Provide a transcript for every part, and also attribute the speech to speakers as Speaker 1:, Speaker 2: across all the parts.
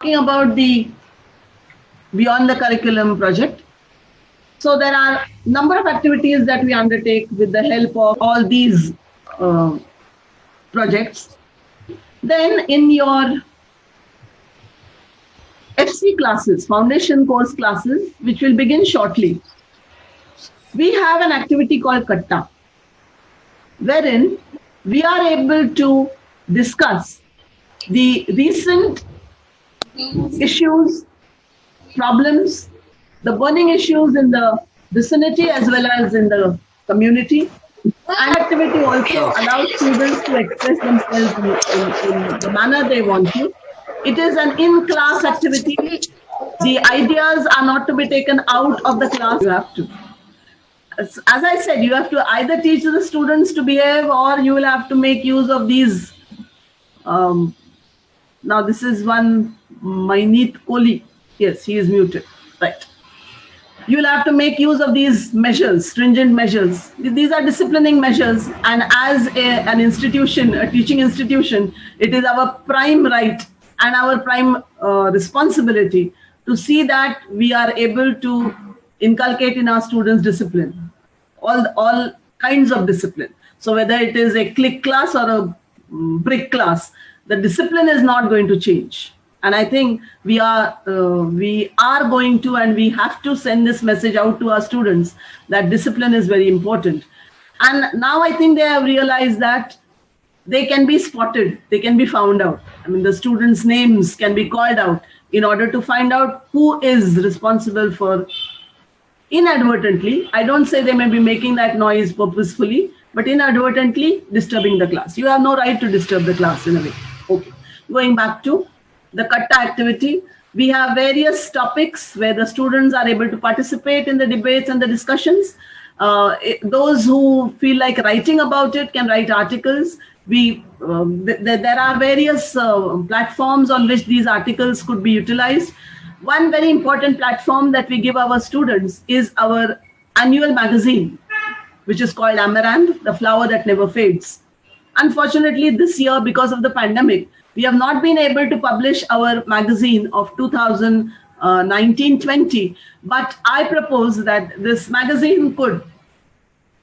Speaker 1: talking about the Beyond the Curriculum project. So there are number of activities that we undertake with the help of all these uh, projects. Then in your FC classes, foundation course classes, which will begin shortly, we have an activity called Katta, wherein we are able to discuss the recent issues, problems, the burning issues in the vicinity as well as in the community. And activity also allows students to express themselves in the manner they want to. It is an in-class activity. The ideas are not to be taken out of the class. You have to. As I said, you have to either teach the students to behave or you will have to make use of these. Now, this is one Mainit Kohli. Yes, he is muted. Right. You'll have to make use of these measures, stringent measures. These are disciplining measures. And as an institution, a teaching institution, it is our prime right and our prime responsibility to see that we are able to inculcate in our students discipline, all kinds of discipline. So whether it is a click class or a brick class, the discipline is not going to change. And I think we are going to, and we have to send this message out to our students that discipline is very important. And now I think they have realized that they can be spotted, they can be found out. I mean, the students' names can be called out in order to find out who is responsible for inadvertently. I don't say they may be making that noise purposefully, but inadvertently disturbing the class. You have no right to disturb the class in a way. Okay. Going back to the Katta activity, we have various topics where the students are able to participate in the debates and the discussions. Those who feel like writing about it can write articles. There are various platforms on which these articles could be utilized. One very important platform that we give our students is our annual magazine, which is called Amaranth, the flower that never fades. Unfortunately, this year, because of the pandemic, we have not been able to publish our magazine of 2019-20, but I propose that this magazine could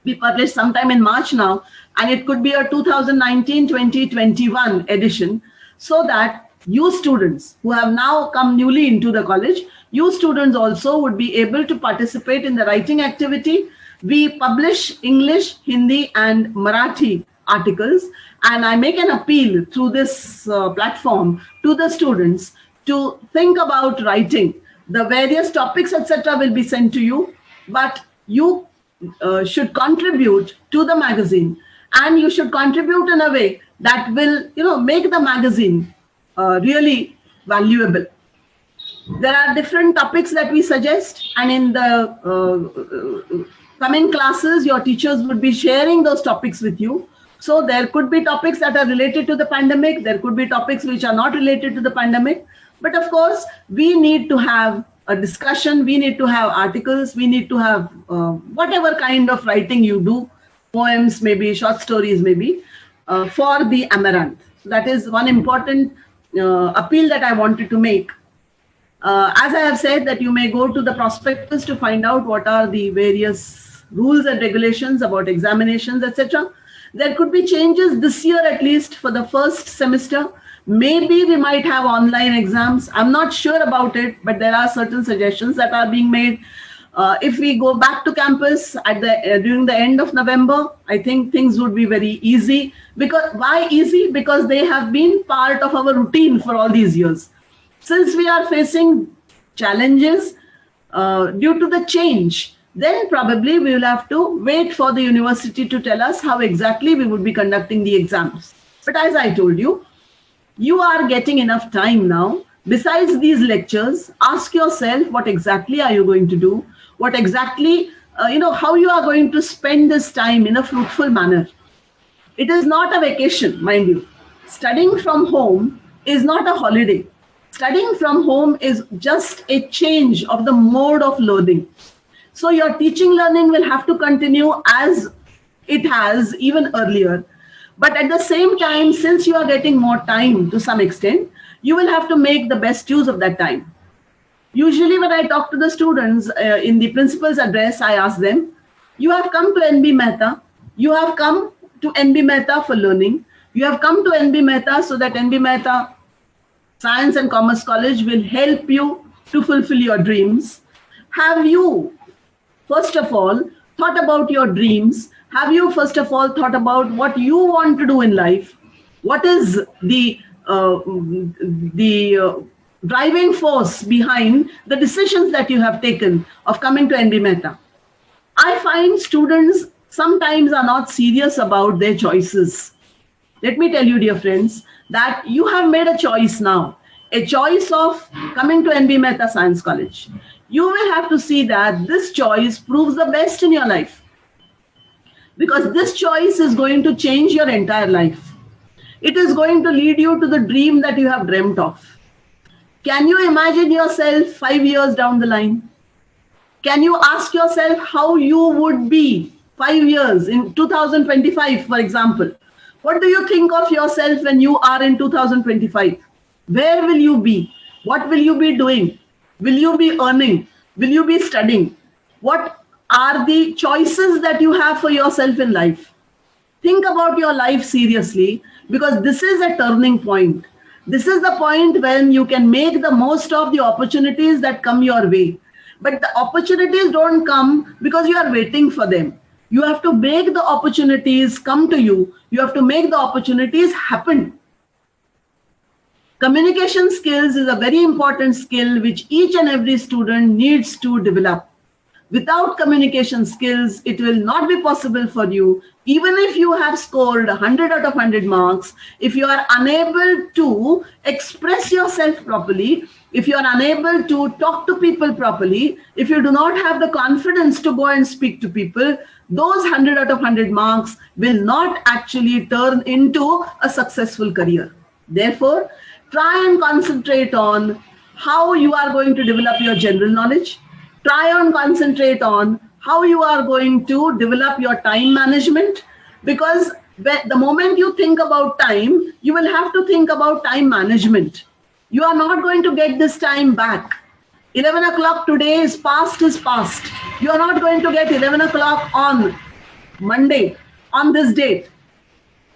Speaker 1: be published sometime in March now, and it could be a 2019-2021 edition, so that you students who have now come newly into the college, you students also would be able to participate in the writing activity. We publish English, Hindi, and Marathi articles, and I make an appeal through this platform to the students to think about writing. The various topics, etc., will be sent to you, but you should contribute to the magazine, and you should contribute in a way that will, make the magazine really valuable. There are different topics that we suggest, and in the coming classes, your teachers would be sharing those topics with you. So there could be topics that are related to the pandemic. There could be topics which are not related to the pandemic. But of course, we need to have a discussion. We need to have articles. We need to have whatever kind of writing you do, poems, maybe short stories, maybe, for the Amaranth. So that is one important appeal that I wanted to make. As I have said, that you may go to the prospectus to find out what are the various rules and regulations about examinations, etc. There could be changes this year, at least for the first semester. Maybe we might have online exams. I'm not sure about it, but there are certain suggestions that are being made. If we go back to campus during the end of November, I think things would be very easy. Because why easy? Because they have been part of our routine for all these years. Since we are facing challenges due to the change, then probably we will have to wait for the university to tell us how exactly we would be conducting the exams. But as I told you, you are getting enough time now. Besides these lectures, ask yourself what exactly are you going to do? What exactly, how you are going to spend this time in a fruitful manner. It is not a vacation, mind you. Studying from home is not a holiday. Studying from home is just a change of the mode of learning. So your teaching learning will have to continue as it has even earlier. But at the same time, since you are getting more time to some extent, you will have to make the best use of that time. Usually when I talk to the students in the principal's address, I ask them, you have come to NB Mehta, you have come to NB Mehta for learning, you have come to NB Mehta so that NB Mehta Science and Commerce College will help you to fulfill your dreams. Have you, first of all, thought about your dreams? Have you, first of all, thought about what you want to do in life? What is the driving force behind the decisions that you have taken of coming to NB Mehta? I find students sometimes are not serious about their choices. Let me tell you, dear friends, that you have made a choice now, a choice of coming to NB Mehta Science College. You will have to see that this choice proves the best in your life, because this choice is going to change your entire life. It is going to lead you to the dream that you have dreamt of. Can you imagine yourself 5 years down the line? Can you ask yourself how you would be 5 years in 2025, for example? What do you think of yourself when you are in 2025? Where will you be? What will you be doing? Will you be earning? Will you be studying? What are the choices that you have for yourself in life? Think about your life seriously, because this is a turning point. This is the point when you can make the most of the opportunities that come your way. But the opportunities don't come because you are waiting for them. You have to make the opportunities come to you. You have to make the opportunities happen. Communication skills is a very important skill which each and every student needs to develop. Without communication skills, it will not be possible for you. Even if you have scored 100 out of 100 marks, if you are unable to express yourself properly, if you are unable to talk to people properly, if you do not have the confidence to go and speak to people, those 100 out of 100 marks will not actually turn into a successful career. Therefore, try and concentrate on how you are going to develop your general knowledge. Try and concentrate on how you are going to develop your time management, because the moment you think about time, you will have to think about time management. You are not going to get this time back. 11 o'clock today is past. You are not going to get 11 o'clock on Monday, on this date.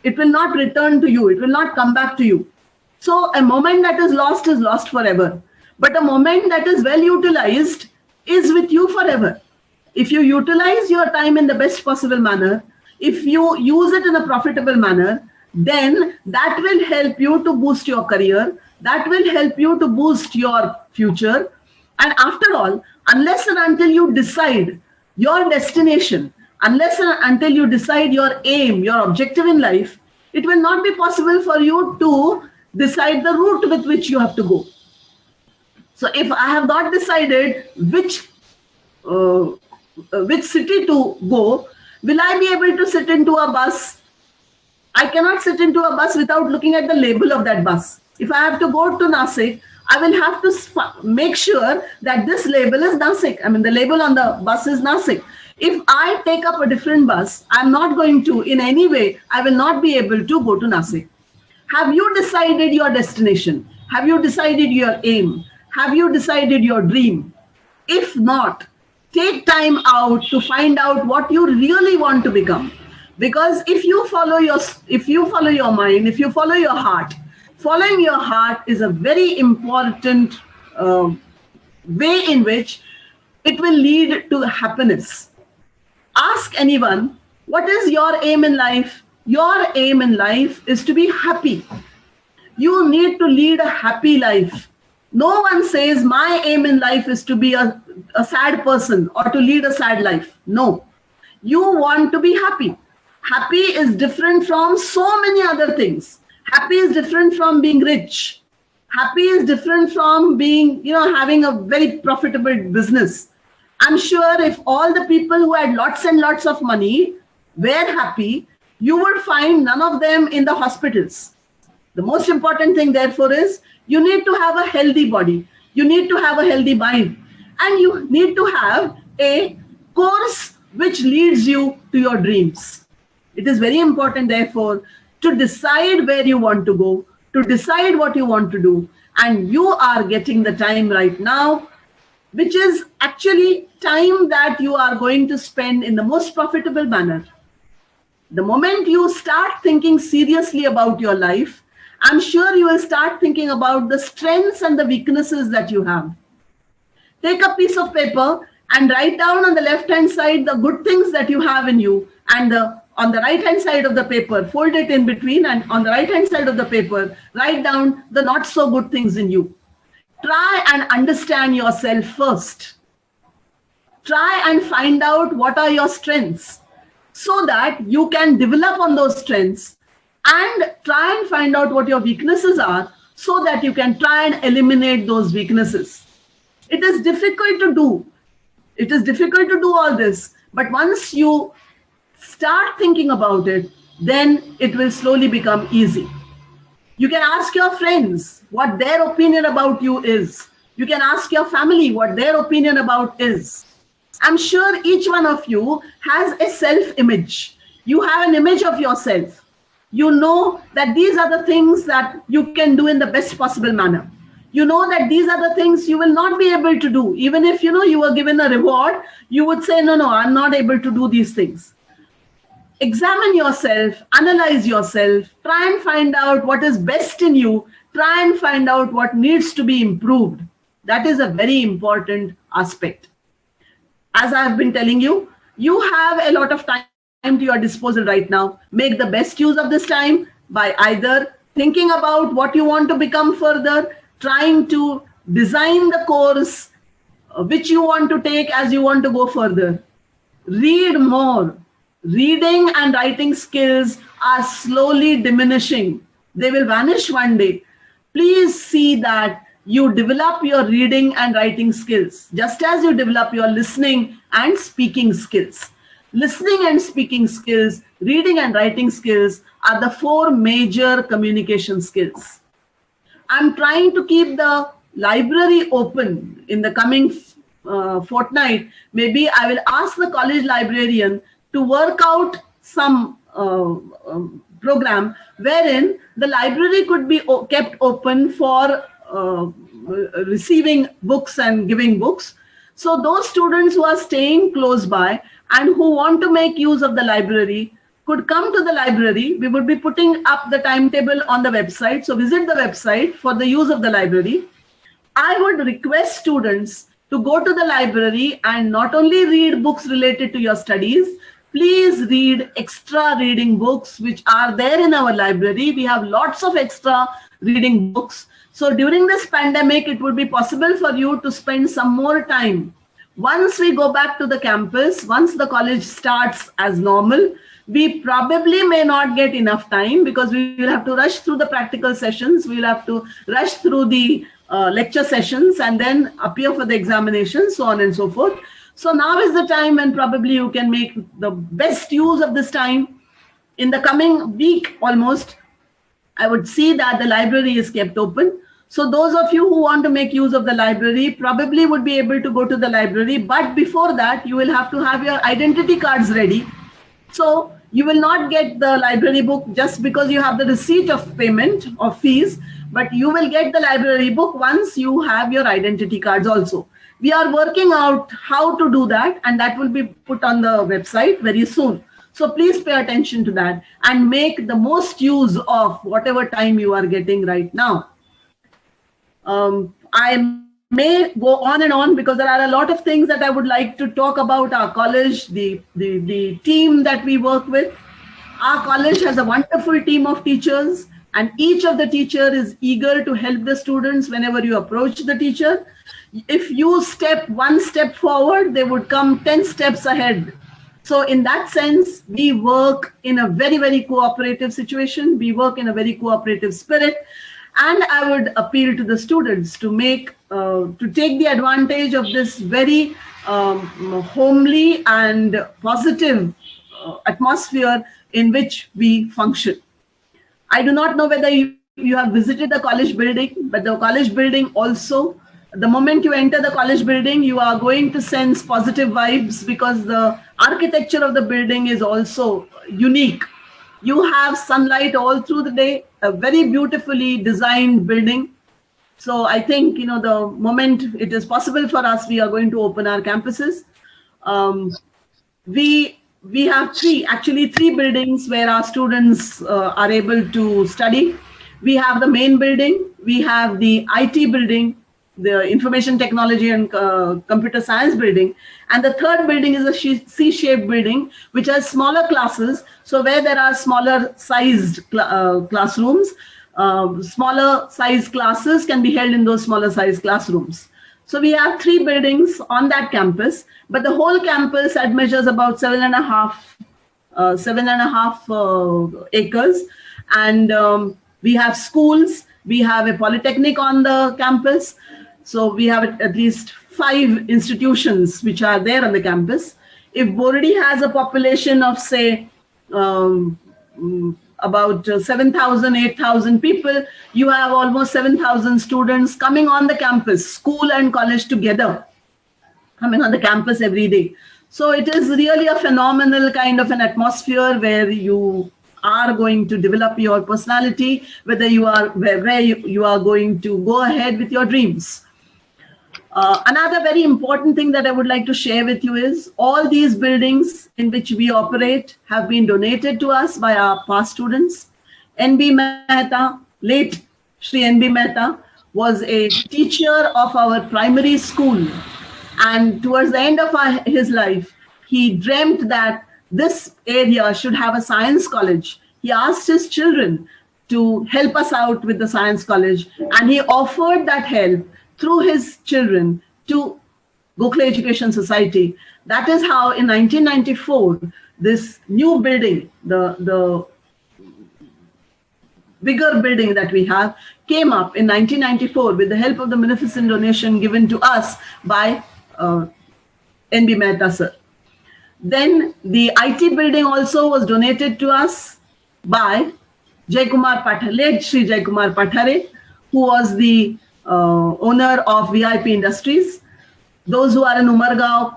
Speaker 1: It will not return to you. It will not come back to you. So a moment that is lost forever. But a moment that is well utilized is with you forever. If you utilize your time in the best possible manner, if you use it in a profitable manner, then that will help you to boost your career. That will help you to boost your future. And after all, unless and until you decide your destination, unless and until you decide your aim, your objective in life, it will not be possible for you to decide the route with which you have to go. So if I have not decided which city to go, will I be able to sit into a bus? I cannot sit into a bus without looking at the label of that bus. If I have to go to Nasik, I will have to make sure that this label is Nasik. I mean, the label on the bus is Nasik. If I take up a different bus, I'm not going to, in any way, I will not be able to go to Nasik. Have you decided your destination? Have you decided your aim? Have you decided your dream? If not, take time out to find out what you really want to become. Because if you follow your mind, if you follow your heart, following your heart is a very important way in which it will lead to happiness. Ask anyone, what is your aim in life? Your aim in life is to be happy. You need to lead a happy life. No one says my aim in life is to be a sad person or to lead a sad life. No. You want to be happy. Happy is different from so many other things. Happy is different from being rich. Happy is different from being, having a very profitable business. I'm sure if all the people who had lots and lots of money were happy, you would find none of them in the hospitals. The most important thing, therefore, is you need to have a healthy body. You need to have a healthy mind. And you need to have a course which leads you to your dreams. It is very important, therefore, to decide where you want to go, to decide what you want to do. And you are getting the time right now, which is actually time that you are going to spend in the most profitable manner. The moment you start thinking seriously about your life, I'm sure you will start thinking about the strengths and the weaknesses that you have. Take a piece of paper and write down on the left-hand side the good things that you have in you, and on the right-hand side of the paper, fold it in between, and on the right-hand side of the paper, write down the not so good things in you. Try and understand yourself first. Try and find out what are your strengths so that you can develop on those strengths, and try and find out what your weaknesses are so that you can try and eliminate those weaknesses. It is difficult to do. It is difficult to do all this, but once you start thinking about it, then it will slowly become easy. You can ask your friends what their opinion about you is. You can ask your family what their opinion about is. I'm sure each one of you has a self-image. You have an image of yourself. You know that these are the things that you can do in the best possible manner. You know that these are the things you will not be able to do. Even if you were given a reward, you would say, no, I'm not able to do these things. Examine yourself, analyze yourself, try and find out what is best in you, try and find out what needs to be improved. That is a very important aspect. As I have been telling you, you have a lot of time to your disposal right now. Make the best use of this time by either thinking about what you want to become further, trying to design the course which you want to take as you want to go further. Read more. Reading and writing skills are slowly diminishing. They will vanish one day. Please see that you develop your reading and writing skills, just as you develop your listening and speaking skills. Listening and speaking skills, reading and writing skills are the 4 major communication skills. I'm trying to keep the library open in the coming fortnight. Maybe I will ask the college librarian to work out some program wherein the library could be kept open for receiving books and giving books. So those students who are staying close by and who want to make use of the library could come to the library. We would be putting up the timetable on the website. So visit the website for the use of the library. I would request students to go to the library and not only read books related to your studies, please read extra reading books which are there in our library. We have lots of extra reading books. So during this pandemic, it would be possible for you to spend some more time. Once we go back to the campus, once the college starts as normal, we probably may not get enough time because we will have to rush through the practical sessions. We will have to rush through the lecture sessions and then appear for the examinations, so on and so forth. So now is the time when probably you can make the best use of this time. In the coming week almost, I would see that the library is kept open. So those of you who want to make use of the library probably would be able to go to the library. But before that, you will have to have your identity cards ready. So you will not get the library book just because you have the receipt of payment of fees, but you will get the library book once you have your identity cards also. We are working out how to do that, and that will be put on the website very soon. So please pay attention to that and make the most use of whatever time you are getting right now. I may go on and on because there are a lot of things that I would like to talk about our college, the team that we work with. Our college has a wonderful team of teachers, and each of the teacher is eager to help the students whenever you approach the teacher. If you step 1 step forward, they would come 10 steps ahead. So in that sense, we work in a very, very cooperative situation. We work in a very cooperative spirit. And I would appeal to the students to take the advantage of this very homely and positive atmosphere in which we function. I do not know whether you have visited the college building, but the college building also, the moment you enter the college building, you are going to sense positive vibes because the architecture of the building is also unique. You have sunlight all through the day, a very beautifully designed building. So I think, the moment it is possible for us, we are going to open our campuses. We have three buildings where our students are able to study. We have the main building, we have the IT building, the information technology and computer science building, and the third building is a C-shaped building which has smaller classes. So where there are smaller sized classrooms, smaller sized classes can be held in those smaller sized classrooms. So we have three buildings on that campus, but the whole campus measures about 7.5 acres. And we have schools, we have a polytechnic on the campus. So we have at least 5 institutions which are there on the campus. If Bordi has a population of, say, about 7,000, 8,000 people, you have almost 7,000 students coming on the campus, school and college together, coming on the campus every day. So it is really a phenomenal kind of an atmosphere where you are going to develop your personality, whether you are where you are going to go ahead with your dreams. Another very important thing that I would like to share with you is all these buildings in which we operate have been donated to us by our past students. N.B. Mehta, late Shri N.B. Mehta, was a teacher of our primary school. And towards the end of his life, he dreamt that this area should have a science college. He asked his children to help us out with the science college, and he offered that help through his children to Gokhale Education Society. That is how in 1994, this new building, the bigger building that we have, came up in 1994 with the help of the munificent donation given to us by N.B. Mehta sir. Then the IT building also was donated to us by Jaikumar Pathare, late Shri Jaikumar Pathare, who was the owner of VIP Industries. Those who are in Umargaon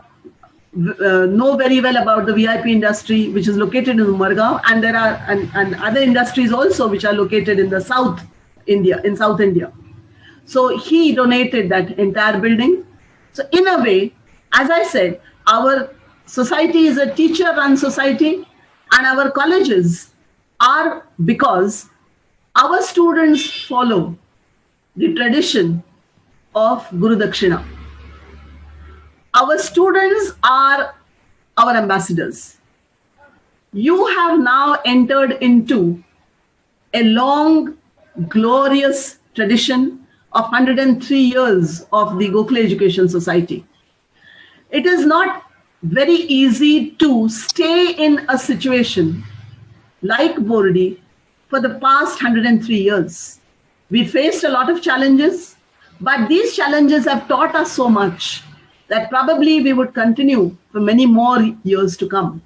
Speaker 1: know very well about the VIP industry, which is located in Umargaon, and there are and other industries also which are located in the South India. So he donated that entire building. So in a way, as I said, our society is a teacher-run society, and our colleges are because our students follow the tradition of Guru Dakshina. Our students are our ambassadors. You have now entered into a long, glorious tradition of 103 years of the Gokhale Education Society. It is not very easy to stay in a situation like Bordi for the past 103 years. We faced a lot of challenges, but these challenges have taught us so much that probably we would continue for many more years to come.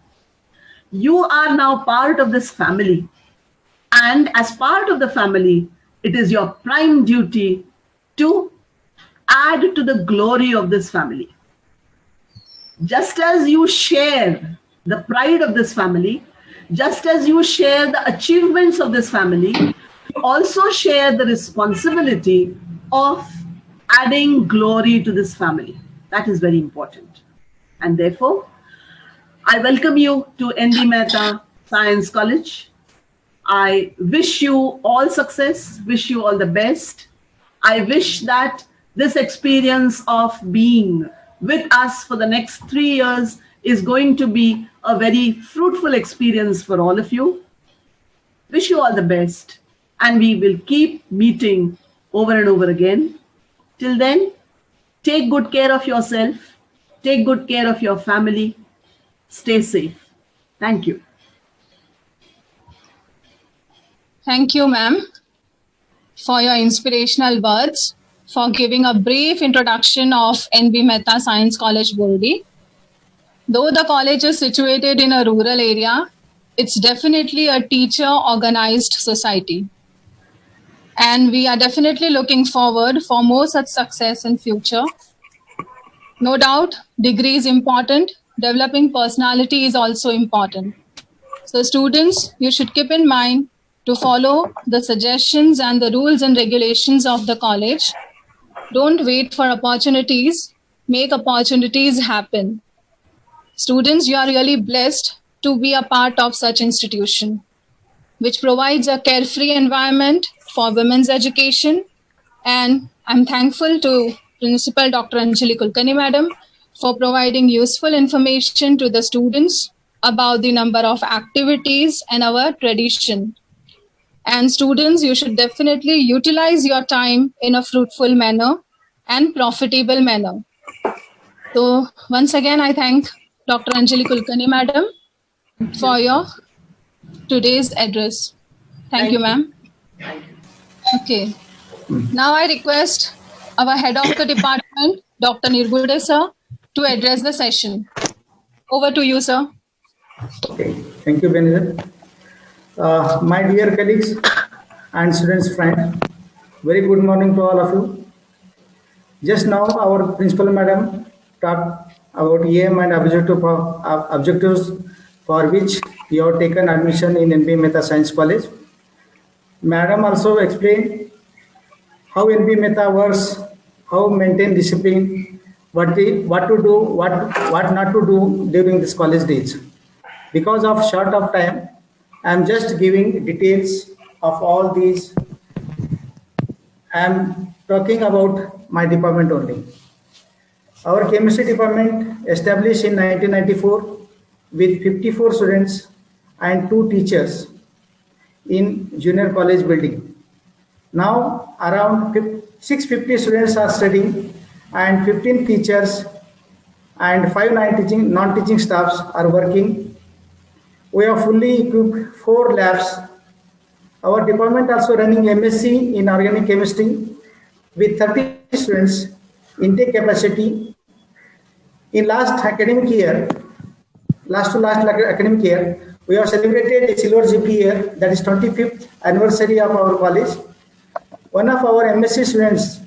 Speaker 1: You are now part of this family, and as part of the family, it is your prime duty to add to the glory of this family. Just as you share the pride of this family, just as you share the achievements of this family, you also share the responsibility of adding glory to this family. That is very important. And therefore, I welcome you to N.B. Mehta Science College. I wish you all success, wish you all the best. I wish that this experience of being with us for the next 3 years is going to be a very fruitful experience for all of you. Wish you all the best, and we will keep meeting over and over again. Till then, take good care of yourself, take good care of your family, stay safe. Thank you.
Speaker 2: Thank you, ma'am, for your inspirational words, for giving a brief introduction of N.B. Mehta Science College, Bordi. Though the college is situated in a rural area, it's definitely a teacher-organized society. And we are definitely looking forward for more such success in future. No doubt, degree is important. Developing personality is also important. So students, you should keep in mind to follow the suggestions and the rules and regulations of the college. Don't wait for opportunities, make opportunities happen. Students, you are really blessed to be a part of such institution, which provides a carefree environment for women's education. And I'm thankful to Principal Dr. Anjali Kulkarni Madam for providing useful information to the students about the number of activities and our tradition. And students, you should definitely utilize your time in a fruitful manner and profitable manner. So once again, I thank Dr. Anjali Kulkarni Madam for your today's address. Thank you, ma'am. Okay. Now I request our head of the department, Dr. Nirgude sir, to address the session. Over to you, sir.
Speaker 3: Okay, thank you, Benazir. My dear colleagues and students, friends, very good morning to all of you. Just now, our principal madam talked about EM and objectives for which you have taken admission in NB Mehta Science College. Madam also explained how NB Mehta works, how maintain discipline, what to do, what not to do during this college days. Because of short of time, I am just giving details of all these. I am talking about my department only. Our chemistry department established in 1994 with 54 students and 2 teachers in junior college building. Now around 650 students are studying and 15 teachers and 5 non-teaching staffs are working. We have fully equipped 4 labs. Our department also running MSc in organic chemistry with 30 students intake capacity. In last academic year, last academic year, we have celebrated a silver GP year, that is 25th anniversary of our college. One of our MSc students,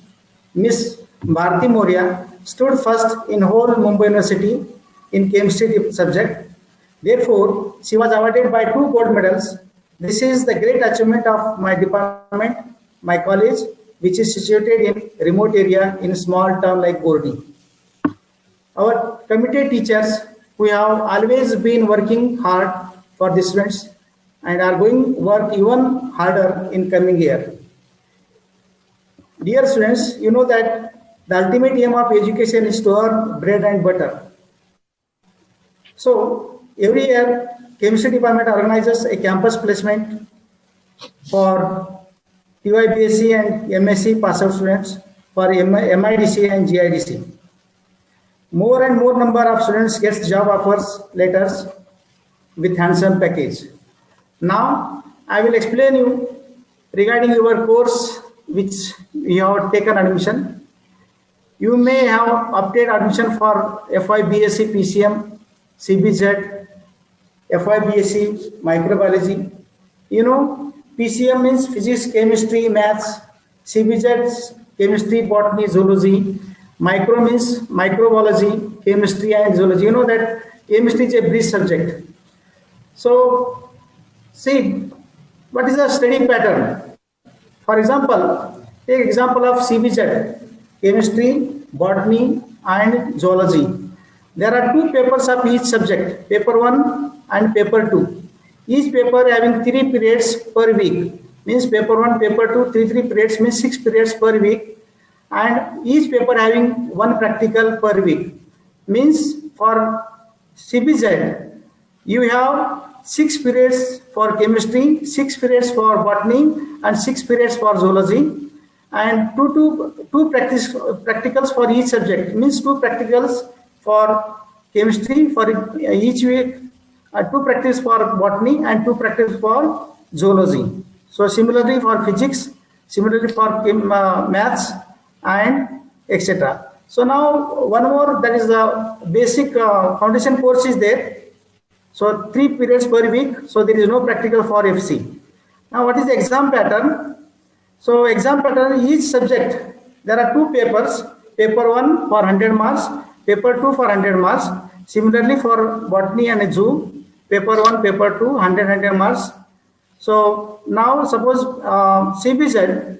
Speaker 3: Miss Bharti Moria, stood first in whole Mumbai University in chemistry subject. Therefore, she was awarded by 2 gold medals. This is the great achievement of my department, my college, which is situated in remote area in a small town like Bordi. Our committed teachers, we have always been working hard for the students and are going to work even harder in coming year. Dear students, you know that the ultimate aim of education is to earn bread and butter. So every year, chemistry department organizes a campus placement for TYBSc and MSc pass out students for MIDC and GIDC. More and more number of students gets job offers letters with handsome package. Now I will explain you regarding your course which you have taken admission. You may have obtained admission for FY BSc PCM, CBZ, FY BSc microbiology. You know, PCM means physics, chemistry, maths, CBZ chemistry, botany, zoology. Micro means microbiology, chemistry and zoology. You know that chemistry is a brief subject. So, see, what is the study pattern? For example, take example of CBZ, chemistry, botany and zoology. There are 2 papers of each subject, paper 1 and paper 2. Each paper having 3 periods per week. Means paper 1, paper 2, 3 periods means 6 periods per week. And each paper having 1 practical per week. Means for CBZ, you have 6 periods for chemistry, 6 periods for botany, and 6 periods for zoology, and two practicals for each subject. Means 2 practicals for chemistry for each week, 2 practice for botany, and 2 practice for zoology. So similarly for physics, similarly for maths, and etc. So now one more, that is the basic foundation course is there. So 3 periods per week. So there is no practical for FC. Now what is the exam pattern? So exam pattern, each subject, there are 2 papers. Paper 1 for 100 marks, paper 2 for 100 marks. Similarly for botany and zoo, paper 1, paper 2, 100 marks. So now suppose CBZ,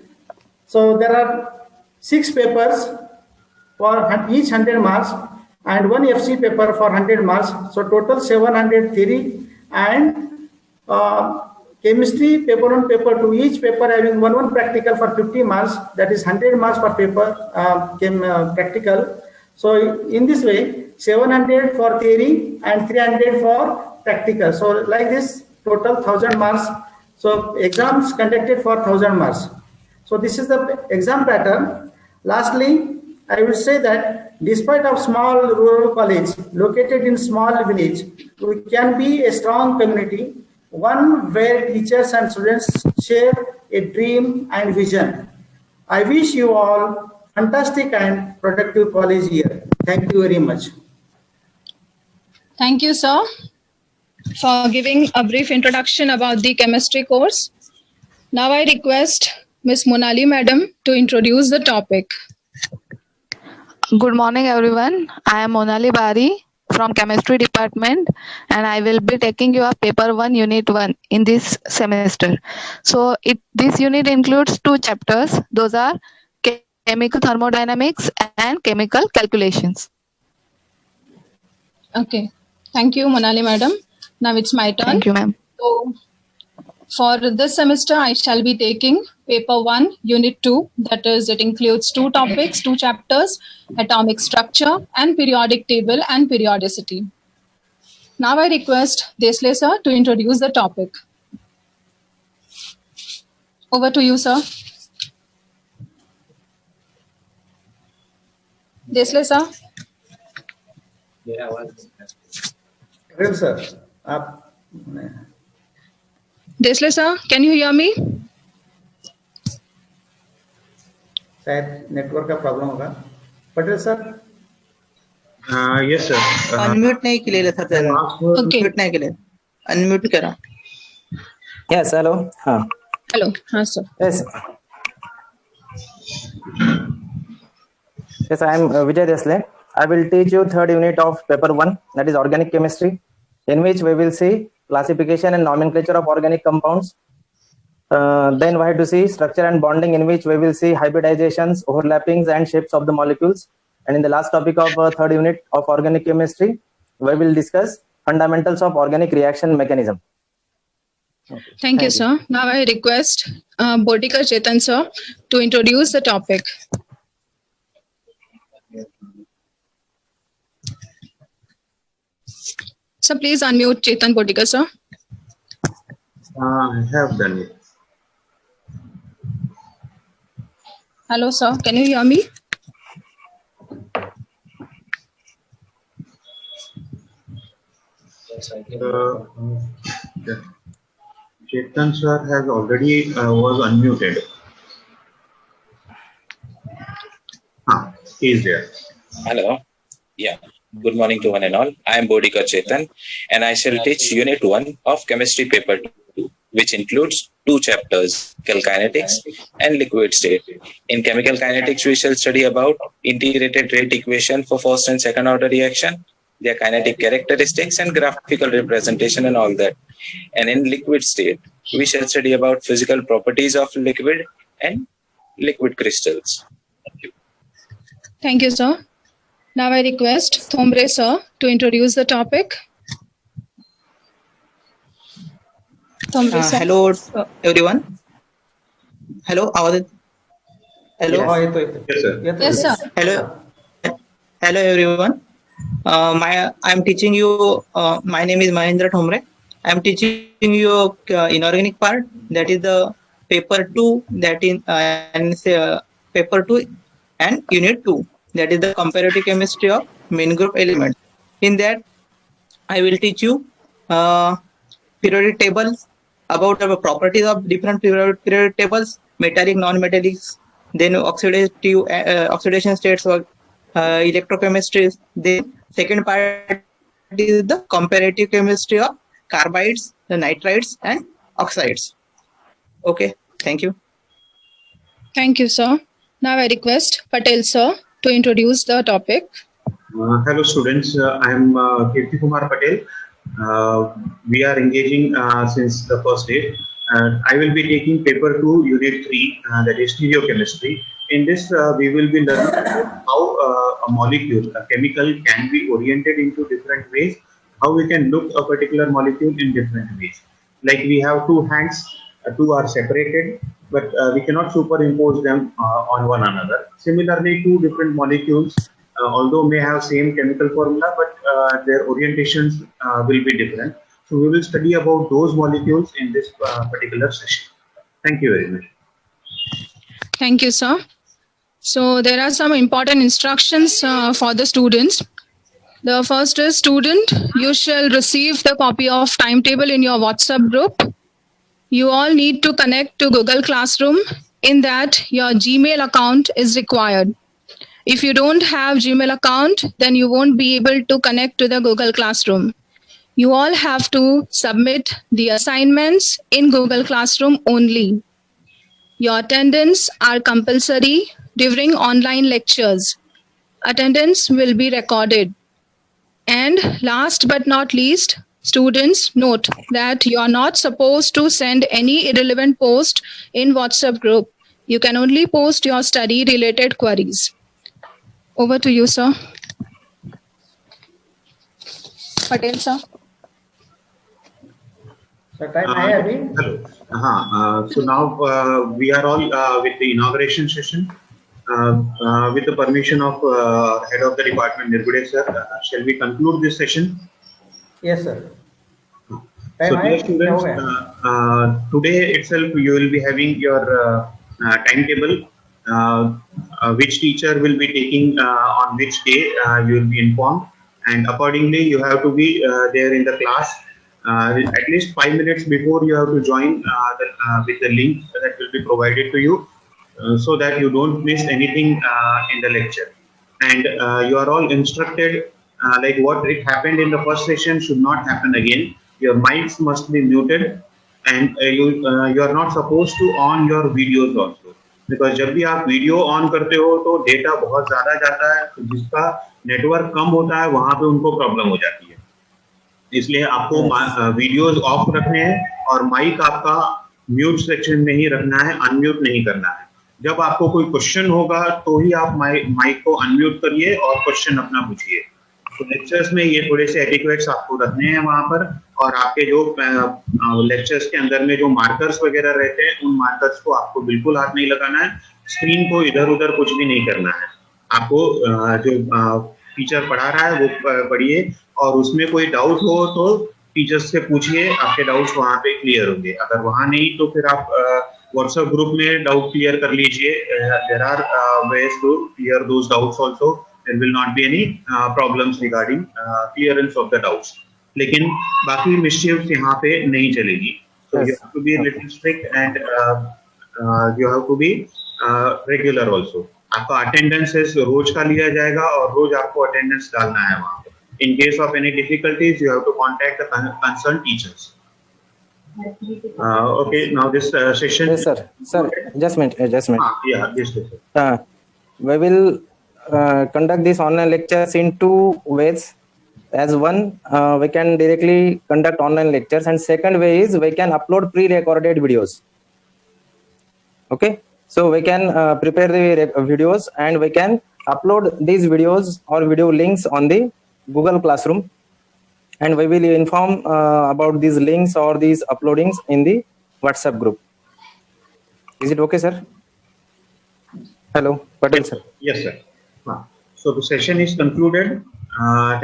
Speaker 3: so there are 6 papers for each 100 marks and 1 FC paper for 100 marks. So total 700 theory and chemistry paper 1, paper 2, each paper having one practical for 50 marks. That is 100 marks per paper practical. So in this way, 700 for theory and 300 for practical. So like this, total 1000 marks. So exams conducted for 1000 marks. So this is the exam pattern. Lastly, I will say that despite of small rural college located in small village, we can be a strong community, one where teachers and students share a dream and vision. I wish you all fantastic and productive college year. Thank you very much.
Speaker 2: Thank you, sir, for giving a brief introduction about the chemistry course. Now I request Ms. Monali Madam to introduce the topic.
Speaker 4: Good morning, everyone. I am Monali Bari from Chemistry Department, and I will be taking your paper 1, unit 1 in this semester. So this unit includes 2 chapters. Those are chemical thermodynamics and chemical calculations.
Speaker 2: Okay. Thank you, Monali Madam. Now it's my turn.
Speaker 4: Thank you, ma'am.
Speaker 2: So, for this semester, I shall be taking paper 1, unit 2. That is, it includes 2 topics, 2 chapters, atomic structure and periodic table and periodicity. Now I request Desle sir to introduce the topic. Over to you, sir. Desle sir.
Speaker 3: Well, sir.
Speaker 2: Desle sir, can you hear me?
Speaker 3: शायद network का problem होगा. Patel sir.
Speaker 5: Yes sir.
Speaker 6: Unmute नाही केलेलं sir त्याला.
Speaker 2: Okay.
Speaker 6: Unmute नाही केलं. Unmute करा.
Speaker 7: Yes, hello.
Speaker 2: Hello. Sir.
Speaker 7: Yes. Yes, I am Vijay Desle. I will teach you 3rd unit of paper 1, that is organic chemistry, in which we will see classification and nomenclature of organic compounds. Then we have to see structure and bonding, in which we will see hybridizations, overlappings and shapes of the molecules. And in the last topic of 3rd unit of organic chemistry, we will discuss fundamentals of organic reaction mechanism.
Speaker 2: Thank you, sir. Now I request Bodhikar Chetan sir to introduce the topic. So please unmute Chetan Bodhikar sir.
Speaker 5: I have done it.
Speaker 2: Hello, sir. Can you hear me?
Speaker 5: Chetan sir has already was unmuted. He is there.
Speaker 8: Hello. Yeah. Good morning to one and all. I am Bodhikar Chetan and I shall teach unit 1 of chemistry paper 2, which includes 2 chapters, chemical kinetics and liquid state. In chemical kinetics, we shall study about integrated rate equation for first and second order reaction, their kinetic characteristics and graphical representation and all that. And in liquid state, we shall study about physical properties of liquid and liquid crystals. Thank you.
Speaker 2: Thank you, sir. Now I request Thombre sir to introduce the topic. Thombre sir.
Speaker 6: Hello everyone. Hello, आवाज. Hello.
Speaker 5: Yes, sir.
Speaker 2: Yes, sir.
Speaker 6: Hello everyone. I am teaching you. My name is Mahendra Thombre. I am teaching you inorganic part. That is the paper 2. That is paper 2 and unit 2. That is the comparative chemistry of main group elements. In that, I will teach you periodic tables, about the properties of different periodic tables, metallic, non-metallics, then oxidation states of electrochemistry. Then second part is the comparative chemistry of carbides, the nitrides and oxides. Okay, thank you.
Speaker 2: Thank you, sir. Now I request Patel sir to introduce the topic.
Speaker 5: Hello students, I am Kirti Kumar Patel. We are engaging since the first day. I will be taking paper 2, unit 3, that is stereochemistry. In this, we will be learning how a molecule, a chemical, can be oriented into different ways, how we can look a particular molecule in different ways. Like we have two hands, two are separated, but we cannot superimpose them on one another. Similarly, two different molecules, although may have same chemical formula, but their orientations will be different. So we will study about those molecules in this particular session. Thank you very much.
Speaker 2: Thank you, sir. So there are some important instructions for the students. The first is, student, you shall receive the copy of timetable in your WhatsApp group. You all need to connect to Google Classroom. In that, your Gmail account is required. If you don't have Gmail account, then you won't be able to connect to the Google Classroom. You all have to submit the assignments in Google Classroom only. Your attendance are compulsory during online lectures. Attendance will be recorded. And last but not least, students, note that you are not supposed to send any irrelevant post in WhatsApp group. You can only post your study related queries. Over to you, sir. Patel, sir.
Speaker 5: Hello. So now we are all with the inauguration session. With the permission of Head of the Department, Nirgude sir, shall we conclude this session?
Speaker 3: Yes, sir.
Speaker 5: So dear students, today itself you will be having your timetable, which teacher will be taking on which day, you will be informed, and accordingly you have to be there in the class. At least 5 minutes before you have to join with the link that will be provided to you, so that you don't miss anything in the lecture. And you are all instructed, like what it happened in the first session should not happen again. Your mics must be muted, and you are not supposed to on your videos also, because जब भी आप video on करते हो तो data बहुत ज़्यादा जाता है, तो जिसका नेटवर्क कम होता है वहाँ पे उनको प्रॉब्लम हो जाती है. इसलिए आपको वीडियोस ऑफ रखने हैं और माइक आपका म्यूट सेक्शन में ही रखना है, अनम्यूट नहीं करना है. जब आपको कोई क्वेश्चन होगा तो ही आप माइक को अनम्यूट करिए और क्वेश्चन अपना पूछिए. तो लेक्चर्स में ये थोड़े से एटिक्वेट्स आपको रखने हैं वहां पर, और आपके जो लेक्चर्स के अंदर में जो मार्कर्स वगैरह रहते हैं उन मार्कर्स को आपको बिल्कुल हाथ नहीं लगाना है. स्क्रीन को इधर उधर कुछ भी नहीं करना है. आपको जो टीचर पढ़ा रहा है वो पढ़िए, और उसमें कोई डाउट हो तो टीचर्स से पूछिए, आपके डाउट्स वहाँ पे क्लियर होंगे. अगर वहाँ नहीं तो फिर आप व्हाट्सएप ग्रुप में डाउट क्लियर कर लीजिए. There are ways to clear those doubts also. There will not be any problems regarding clearance of the doubts. लेकिन बाकी मिस्चीव्स यहाँ पे नहीं चलेगी. So you have to be little strict and you have to be regular also. आपका attendance रोज का लिया जाएगा और रोज आपको अटेंडेंस डालना है वहाँ पे. In case of any difficulties, you have to contact the concerned teachers. Okay, now this session.
Speaker 7: Yes, sir. Sir, just a minute.
Speaker 5: Yeah, yes, sir.
Speaker 7: We will conduct this online lectures in two ways. As one, we can directly conduct online lectures, and second way is we can upload pre-recorded videos. Okay, so we can prepare the videos and we can upload these videos or video links on the Google Classroom, and we will inform about these links or these uploadings in the WhatsApp group. Is it okay, sir? Hello, Patel sir.
Speaker 5: Yes, sir. So the session is concluded.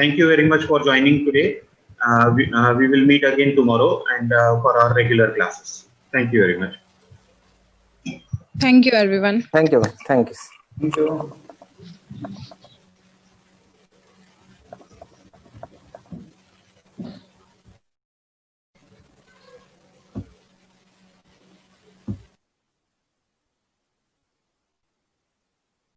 Speaker 5: Thank you very much for joining today. We will meet again tomorrow and for our regular classes. Thank you very much.
Speaker 2: Thank you, everyone.
Speaker 7: Thank you. Thank you.
Speaker 3: Thank you.